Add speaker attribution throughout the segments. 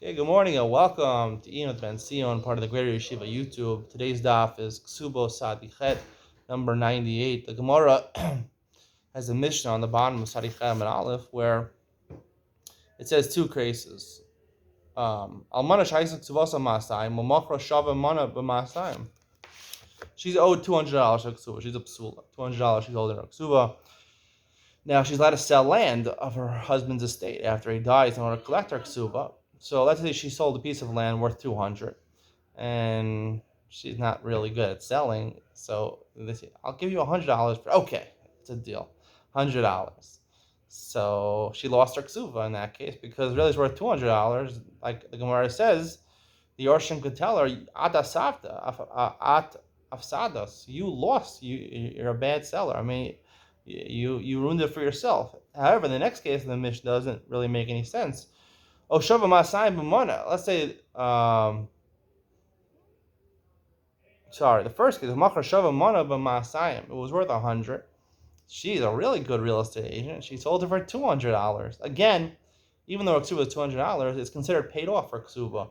Speaker 1: Okay, good morning and welcome to Iyun with Benzion, part of the Greater Yeshiva YouTube. Today's daf is Kesubos Sadichet, number 98. The Gemara has a mission on the bottom of Sadichet and Aleph where it says two cases. Almana Shaisa Kesubos Masayim, Mamachra Shava Mana B'Masayim. She's owed $200 for Kesuba. She's a psula. $200 she's holding her Kesuba. Now she's allowed to sell land of her husband's estate after he dies in order to collect her Kesuba. So let's say she sold a piece of land worth 200, and she's not really good at selling. So they say, "I'll give you $100 for." Okay, it's a deal, $100. So she lost her ksuva in that case because really it's worth $200. Like the Gemara says, the Yorshin could tell her, "At asavta, at afsadas, you lost. You're a bad seller. I mean, you ruined it for yourself." However, the next case in the Mishnah doesn't really make any sense. Oh, Shava Masayim B'mana. Let's say, the first case, Machar Shava Mana B'Masayim. It was worth 100. She's a really good real estate agent. She sold it for $200. Again, even though Ksuba is $200, it's considered paid off for Ksuba.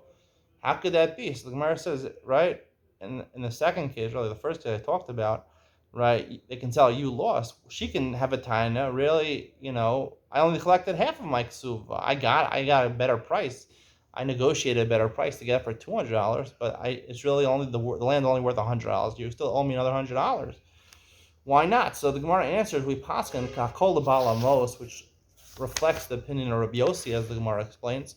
Speaker 1: How could that be? So the Gemara says, right, in the second case, really the first case I talked about, right, they can tell you lost. She can have a taina, really, I only collected half of my ksuva. I got a better price. I negotiated a better price to get it for $200, but it's really only the land only worth $100. You still owe me another $100. Why not? So the Gemara answers, we paskin kakol balamos, which reflects the opinion of Rabbi Yossi, as the Gemara explains.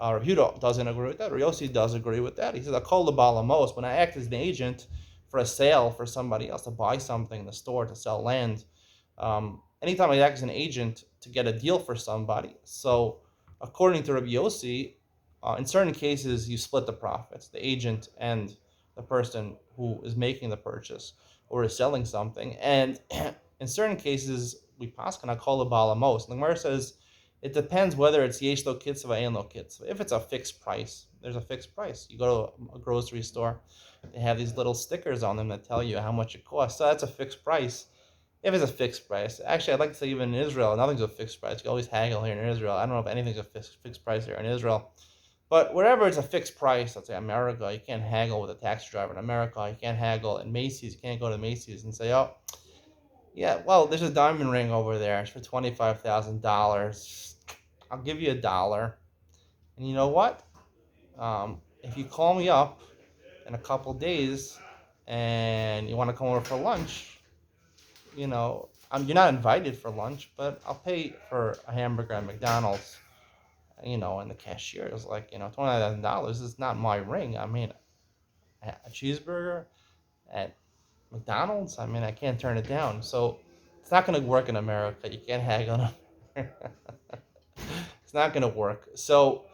Speaker 1: Rabbi Yehuda doesn't agree with that. Rabbi Yossi does agree with that. He says, akol balamos, when I act as an agent for a sale for somebody else to buy something in the store, to sell land, anytime I act as an agent to get a deal for somebody. So according to Rabbi Yossi, in certain cases you split the profits, the agent and the person who is making the purchase or is selling something. And in certain cases we paskin call it balamos. The Gemara says it depends whether it's yesh lo kitzva and lo kitzva. If it's a fixed price, there's a fixed price. You go to a grocery store, they have these little stickers on them that tell you how much it costs. So that's a fixed price. If it's a fixed price, actually, I'd like to say even in Israel, nothing's a fixed price. You can always haggle here in Israel. I don't know if anything's a fixed price here in Israel. But wherever it's a fixed price, let's say America, you can't haggle with a taxi driver in America. You can't haggle in Macy's. You can't go to Macy's and say, oh, yeah, well, there's a diamond ring over there. It's for $25,000. I'll give you $1. And you know what? If you call me up in a couple days and you want to come over for lunch, you're not invited for lunch, but I'll pay for a hamburger at McDonald's. And the cashier is like, $29,000 is not my ring. I mean, a cheeseburger at McDonald's, I mean, I can't turn it down. So it's not going to work in America. You can't haggle. It's not going to work. So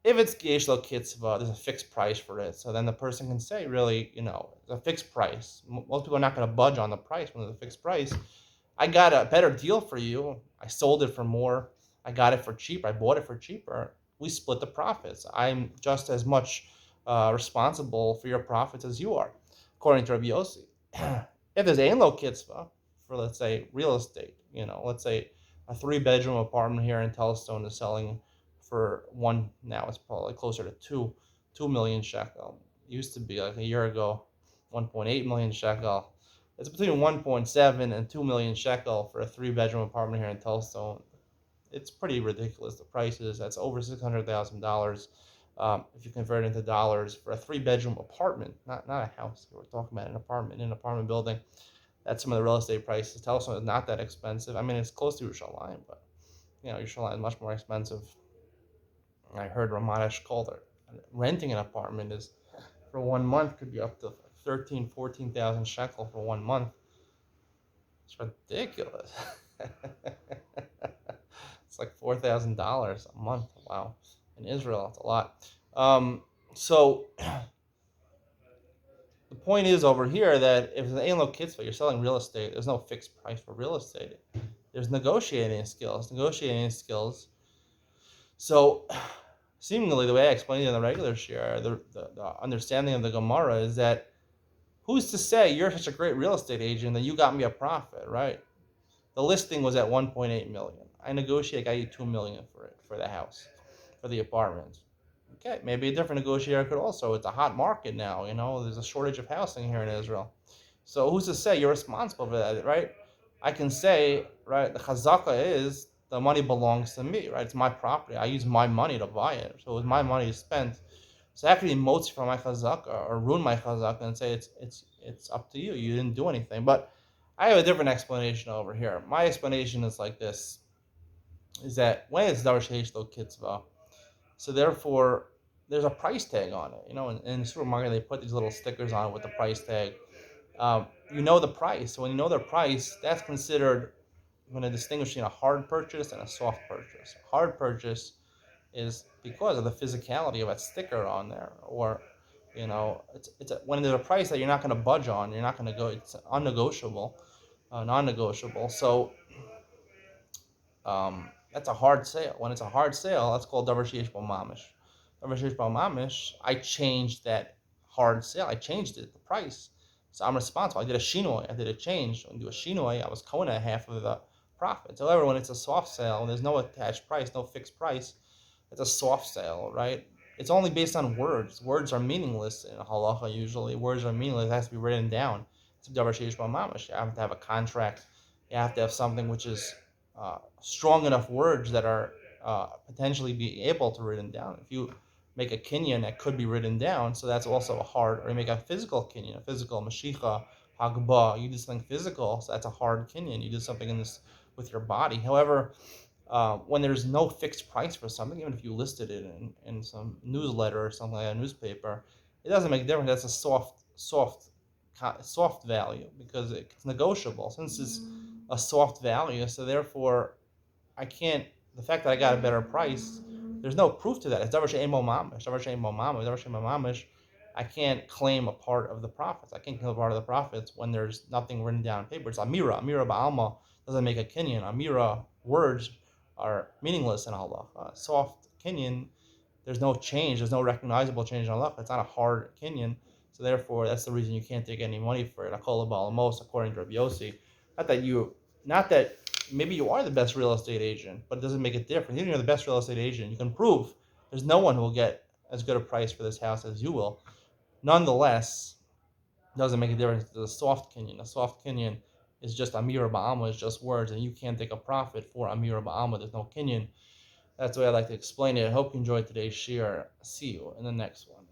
Speaker 1: if it's yesh lo kitzva, there's a fixed price for it. So then the person can say, really, it's a fixed price. Most people are not going to budge on the price when there's a fixed price. I got a better deal for you. I sold it for more. I got it for cheap. I bought it for cheaper. We split the profits. I'm just as much responsible for your profits as you are, according to Rabbi Yossi. If there's ein lo kitzva for, let's say, real estate, let's say a 3-bedroom apartment here in Telstone is selling for one, now it's probably closer to 2 million shekel. It used to be like a year ago, 1.8 million shekel. It's between 1.7 and 2 million shekel for a 3-bedroom apartment here in Telstone. It's pretty ridiculous, the prices. That's over $600,000 if you convert it into dollars for a 3-bedroom apartment, not a house. We're talking about an apartment in an apartment building. That's some of the real estate prices. Telstone is not that expensive. I mean, it's close to Yerushalayim, but Yerushalayim is much more expensive. I heard Ramesh called it. Renting an apartment is, for 1 month, could be up to 14,000 shekel for 1 month. It's ridiculous. It's like $4,000 a month. Wow. In Israel, it's a lot. So the point is over here that if it's an ein lo kitzva, you're selling real estate, there's no fixed price for real estate. There's negotiating skills. So seemingly, the way I explained it in the regular share, the understanding of the Gemara is that who's to say you're such a great real estate agent that you got me a profit, right? The listing was at 1.8 million. I negotiated, I got you 2 million for it, for the house, for the apartment. Okay, maybe a different negotiator could also. It's a hot market now. There's a shortage of housing here in Israel. So who's to say you're responsible for that, right? I can say, right, the chazaka is the money belongs to me, right? It's my property. I use my money to buy it, so it's my money to spend. So I could emote from my chazaka or ruin my chazaka and say it's up to you. You didn't do anything. But I have a different explanation over here. My explanation is like this: is that when it's davar sheish lo kitzvah, so therefore there's a price tag on it. In the supermarket they put these little stickers on it with the price tag. You know the price. So when you know the price, that's considered going to distinguish between a hard purchase and a soft purchase. A hard purchase is because of the physicality of a sticker on there, or when there's a price that you're not going to budge on, you're not going to go. It's unnegotiable, non-negotiable. So that's a hard sale. When it's a hard sale, that's called davar sheish bo mamish. Davar sheish bo mamish. I changed that hard sale. I changed it, the price. So I'm responsible. I did a shinoi. I did a change. When I do a shinoi, I was kona half of the profits. However, when it's a soft sale, when there's no attached price, no fixed price, it's a soft sale, right? It's only based on words. Words are meaningless in halacha usually. Words are meaningless. It has to be written down. It's davar sheish bo mamish. You have to have a contract. You have to have something which is strong enough words that are potentially be able to written down. If you make a kinyan that could be written down, so that's also a hard, or you make a physical kinyan, a physical mashicha, hagba, you do something physical, so that's a hard kinyan. You do something in this with your body. However, when there's no fixed price for something, even if you listed it in some newsletter or something like a newspaper, it doesn't make a difference. That's a soft value because it's negotiable. Since it's a soft value, so therefore I can't. The fact that I got a better price, there's no proof to that. It's davar she'ein bo mamish. Davar she'ein bo mamish. Davar she'ein bo mamish. I can't claim a part of the profits. I can't claim a part of the profits when there's nothing written down on paper. It's amira. Amira ba'alma doesn't make a kinyan. Amira words are meaningless in halacha. Soft kinyan, there's no change. There's no recognizable change in halacha. It's not a hard kinyan. So therefore, that's the reason you can't take any money for it. Akol ba'alamos, according to Rabbi Yossi. Not that maybe you are the best real estate agent, but it doesn't make a difference. Even if you're the best real estate agent, you can prove there's no one who will get as good a price for this house as you will. Nonetheless, it doesn't make a difference. It's a soft kinyan. A soft kinyan is just amira ba'alma, it's just words, and you can't take a profit for amira ba'alma. There's no kinyan. That's the way I like to explain it. I hope you enjoyed today's share. See you in the next one.